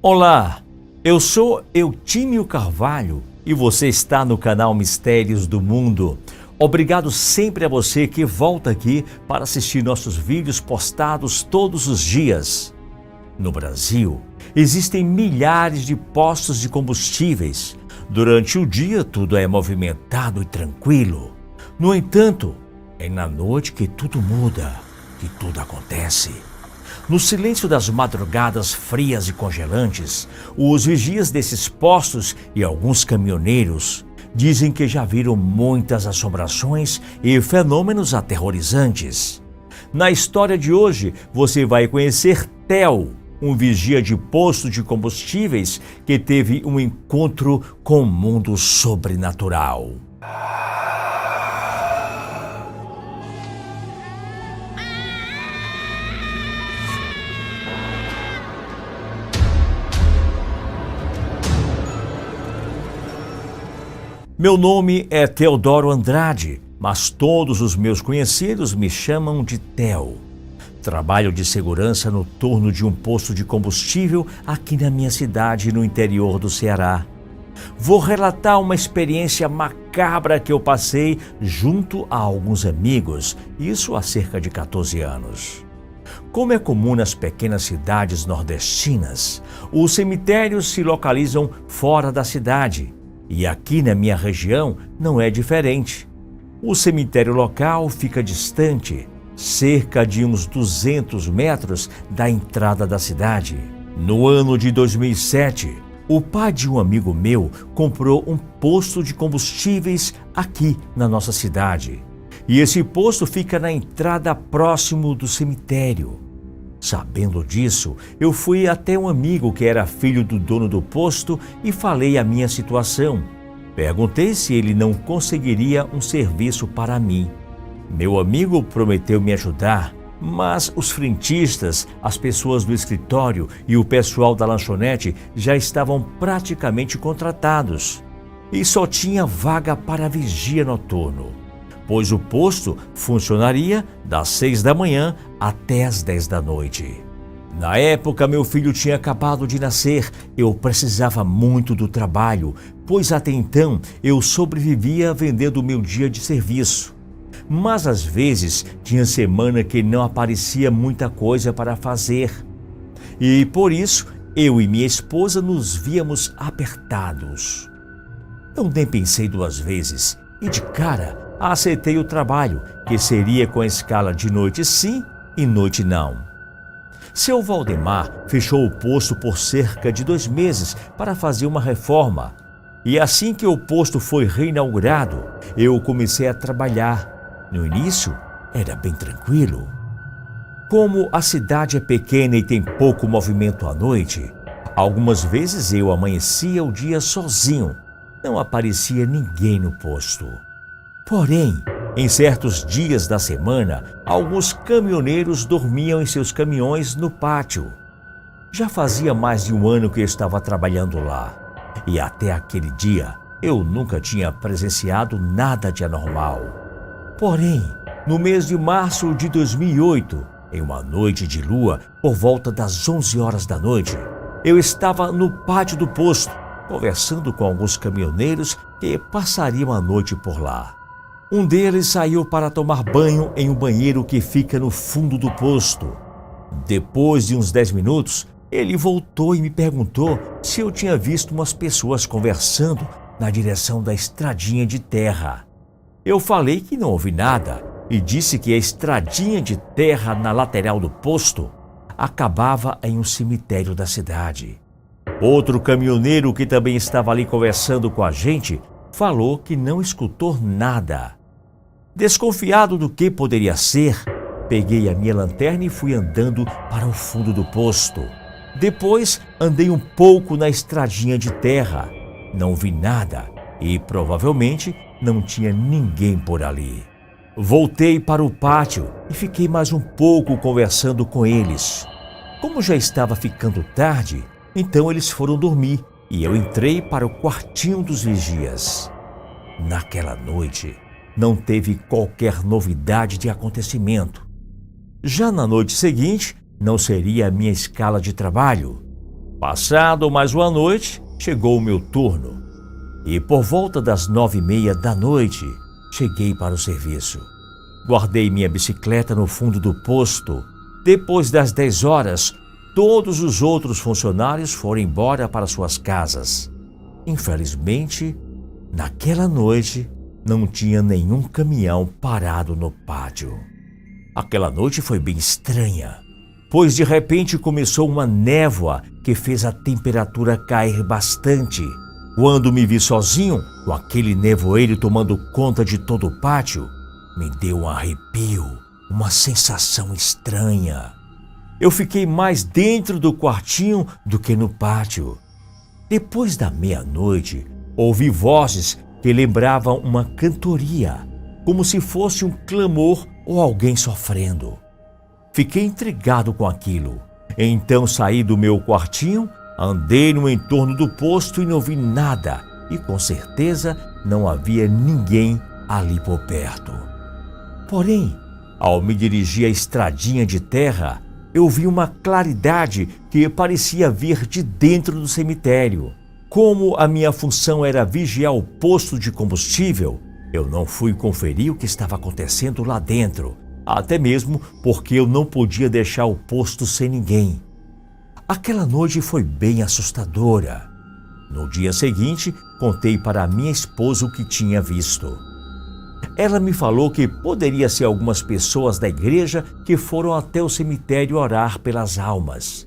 Olá, eu sou Eutímio Carvalho e você está no canal Mistérios do Mundo. Obrigado sempre a você que volta aqui para assistir nossos vídeos postados todos os dias. No Brasil, existem milhares de postos de combustíveis. Durante o dia, tudo é movimentado e tranquilo. No entanto, é na noite que tudo muda, que tudo acontece. No silêncio das madrugadas frias e congelantes, os vigias desses postos e alguns caminhoneiros dizem que já viram muitas assombrações e fenômenos aterrorizantes. Na história de hoje, você vai conhecer Theo, um vigia de posto de combustíveis que teve um encontro com o mundo sobrenatural. Meu nome é Teodoro Andrade, mas todos os meus conhecidos me chamam de Theo. Trabalho de segurança noturno de um posto de combustível aqui na minha cidade, no interior do Ceará. Vou relatar uma experiência macabra que eu passei junto a alguns amigos, isso há cerca de 14 anos. Como é comum nas pequenas cidades nordestinas, os cemitérios se localizam fora da cidade. E aqui na minha região não é diferente. O cemitério local fica distante, cerca de uns 200 metros da entrada da cidade. No ano de 2007, o pai de um amigo meu comprou um posto de combustíveis aqui na nossa cidade. E esse posto fica na entrada próximo do cemitério. Sabendo disso, eu fui até um amigo que era filho do dono do posto e falei a minha situação. Perguntei se ele não conseguiria um serviço para mim. Meu amigo prometeu me ajudar, mas os frentistas, as pessoas do escritório e o pessoal da lanchonete já estavam praticamente contratados. E só tinha vaga para vigia noturno, pois o posto funcionaria das 6 da manhã até as 10 da noite. Na época, meu filho tinha acabado de nascer, eu precisava muito do trabalho, pois até então eu sobrevivia vendendo o meu dia de serviço. Mas às vezes tinha semana que não aparecia muita coisa para fazer. E por isso, eu e minha esposa nos víamos apertados. Eu nem pensei duas vezes e de cara aceitei o trabalho, que seria com a escala de noite sim e noite não. Seu Valdemar fechou o posto por cerca de 2 meses para fazer uma reforma. E assim que o posto foi reinaugurado, eu comecei a trabalhar. No início, era bem tranquilo. Como a cidade é pequena e tem pouco movimento à noite, algumas vezes eu amanhecia o dia sozinho. Não aparecia ninguém no posto. Porém, em certos dias da semana, alguns caminhoneiros dormiam em seus caminhões no pátio. Já fazia mais de um ano que eu estava trabalhando lá, e até aquele dia eu nunca tinha presenciado nada de anormal. Porém, no mês de março de 2008, em uma noite de lua, por volta das 11 horas da noite, eu estava no pátio do posto, conversando com alguns caminhoneiros que passariam a noite por lá. Um deles saiu para tomar banho em um banheiro que fica no fundo do posto. Depois de uns 10 minutos, ele voltou e me perguntou se eu tinha visto umas pessoas conversando na direção da estradinha de terra. Eu falei que não ouvi nada e disse que a estradinha de terra na lateral do posto acabava em um cemitério da cidade. Outro caminhoneiro que também estava ali conversando com a gente falou que não escutou nada. Desconfiado do que poderia ser, peguei a minha lanterna e fui andando para o fundo do posto. Depois, andei um pouco na estradinha de terra. Não vi nada e provavelmente não tinha ninguém por ali. Voltei para o pátio e fiquei mais um pouco conversando com eles. Como já estava ficando tarde, então eles foram dormir e eu entrei para o quartinho dos vigias. Naquela noite, não teve qualquer novidade de acontecimento. Já na noite seguinte, não seria a minha escala de trabalho. Passado mais uma noite, chegou o meu turno. E por volta das 9h30 da noite, cheguei para o serviço. Guardei minha bicicleta no fundo do posto. Depois das 10 horas, todos os outros funcionários foram embora para suas casas. Infelizmente, naquela noite, não tinha nenhum caminhão parado no pátio. Aquela noite foi bem estranha, pois de repente começou uma névoa que fez a temperatura cair bastante. Quando me vi sozinho, com aquele nevoeiro tomando conta de todo o pátio, me deu um arrepio, uma sensação estranha. Eu fiquei mais dentro do quartinho do que no pátio. Depois da meia-noite, ouvi vozes que lembravam uma cantoria, como se fosse um clamor ou alguém sofrendo. Fiquei intrigado com aquilo. Então saí do meu quartinho, andei no entorno do posto e não vi nada, e com certeza não havia ninguém ali por perto. Porém, ao me dirigir à estradinha de terra, eu vi uma claridade que parecia vir de dentro do cemitério. Como a minha função era vigiar o posto de combustível, eu não fui conferir o que estava acontecendo lá dentro, até mesmo porque eu não podia deixar o posto sem ninguém. Aquela noite foi bem assustadora. No dia seguinte, contei para minha esposa o que tinha visto. Ela me falou que poderia ser algumas pessoas da igreja que foram até o cemitério orar pelas almas.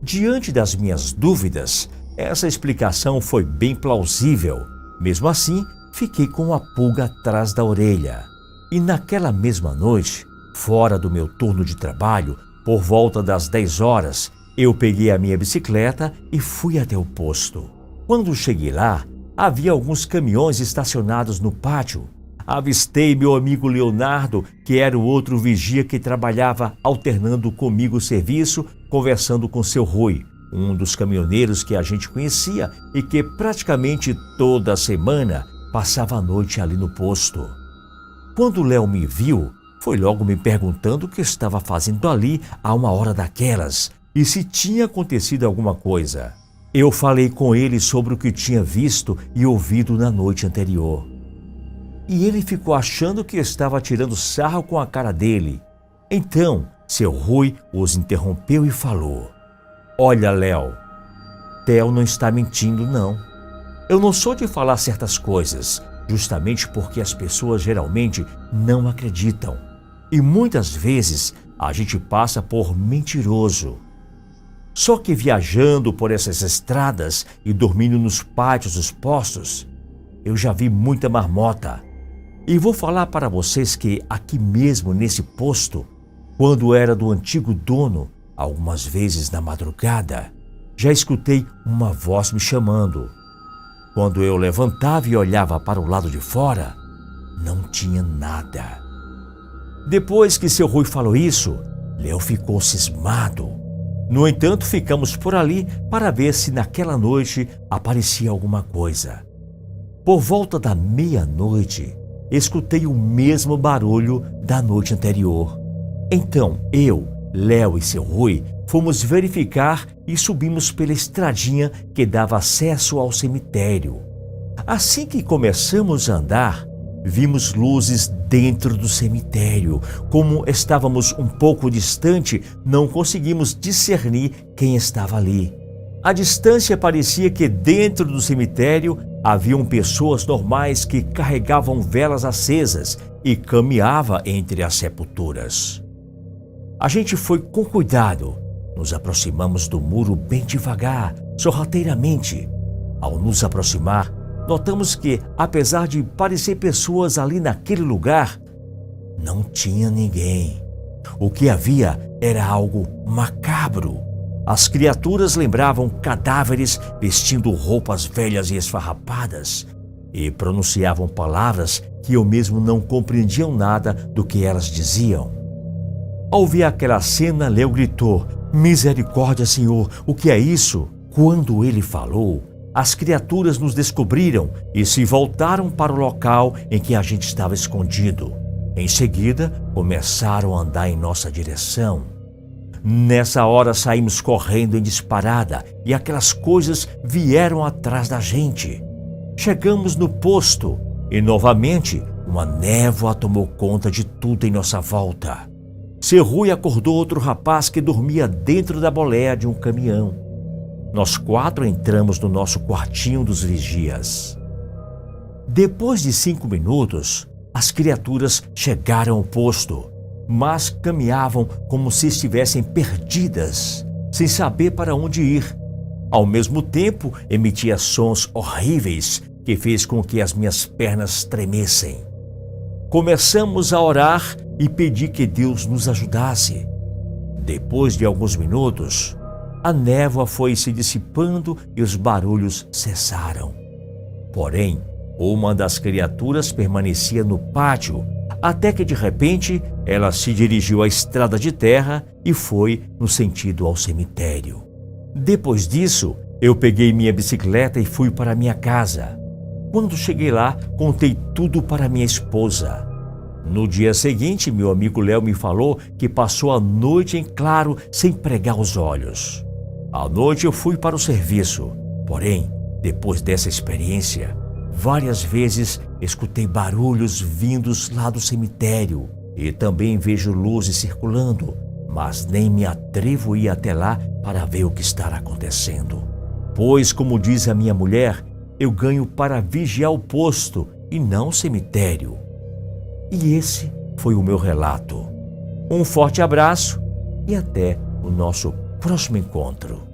Diante das minhas dúvidas, essa explicação foi bem plausível. Mesmo assim, fiquei com a pulga atrás da orelha. E naquela mesma noite, fora do meu turno de trabalho, por volta das 10 horas, eu peguei a minha bicicleta e fui até o posto. Quando cheguei lá, havia alguns caminhões estacionados no pátio. Avistei meu amigo Leonardo, que era o outro vigia que trabalhava alternando comigo o serviço, conversando com seu Rui, um dos caminhoneiros que a gente conhecia e que praticamente toda semana passava a noite ali no posto. Quando o Léo me viu, foi logo me perguntando o que estava fazendo ali a uma hora daquelas e se tinha acontecido alguma coisa. Eu falei com ele sobre o que tinha visto e ouvido na noite anterior. E ele ficou achando que eu estava tirando sarro com a cara dele. Então, seu Rui os interrompeu e falou: "Olha, Léo, Theo não está mentindo, não. Eu não sou de falar certas coisas, justamente porque as pessoas geralmente não acreditam. E muitas vezes a gente passa por mentiroso. Só que viajando por essas estradas e dormindo nos pátios dos postos, eu já vi muita marmota. E vou falar para vocês que aqui mesmo nesse posto, quando era do antigo dono, algumas vezes na madrugada, já escutei uma voz me chamando. Quando eu levantava e olhava para o lado de fora, não tinha nada." Depois que seu Rui falou isso, Léo ficou cismado. No entanto, ficamos por ali para ver se naquela noite aparecia alguma coisa. Por volta da meia-noite, escutei o mesmo barulho da noite anterior. Então, eu, Léo e seu Rui fomos verificar e subimos pela estradinha que dava acesso ao cemitério. Assim que começamos a andar, vimos luzes dentro do cemitério. Como estávamos um pouco distante, não conseguimos discernir quem estava ali. À distância parecia que dentro do cemitério haviam pessoas normais que carregavam velas acesas e caminhavam entre as sepulturas. A gente foi com cuidado. Nos aproximamos do muro bem devagar, sorrateiramente. Ao nos aproximar, notamos que, apesar de parecer pessoas ali naquele lugar, não tinha ninguém. O que havia era algo macabro. As criaturas lembravam cadáveres vestindo roupas velhas e esfarrapadas e pronunciavam palavras que eu mesmo não compreendia nada do que elas diziam. Ao ver aquela cena, Léo gritou: "Misericórdia, Senhor, o que é isso?" Quando ele falou, as criaturas nos descobriram e se voltaram para o local em que a gente estava escondido. Em seguida, começaram a andar em nossa direção. Nessa hora saímos correndo em disparada e aquelas coisas vieram atrás da gente. Chegamos no posto e novamente uma névoa tomou conta de tudo em nossa volta. Seu Rui acordou outro rapaz que dormia dentro da boleia de um caminhão. Nós 4 entramos no nosso quartinho dos vigias. Depois de 5 minutos, as criaturas chegaram ao posto, mas caminhavam como se estivessem perdidas, sem saber para onde ir. Ao mesmo tempo, emitia sons horríveis que fez com que as minhas pernas tremessem. Começamos a orar e pedir que Deus nos ajudasse. Depois de alguns minutos, a névoa foi se dissipando e os barulhos cessaram. Porém, uma das criaturas permanecia no pátio, até que de repente ela se dirigiu à estrada de terra e foi no sentido ao cemitério. Depois disso, eu peguei minha bicicleta e fui para minha casa. Quando cheguei lá, contei tudo para minha esposa. No dia seguinte, meu amigo Léo me falou que passou a noite em claro sem pregar os olhos. À noite eu fui para o serviço, porém, depois dessa experiência, várias vezes escutei barulhos vindos lá do cemitério e também vejo luzes circulando, mas nem me atrevo a ir até lá para ver o que está acontecendo. Pois, como diz a minha mulher, eu ganho para vigiar o posto e não o cemitério. E esse foi o meu relato. Um forte abraço e até o nosso próximo encontro.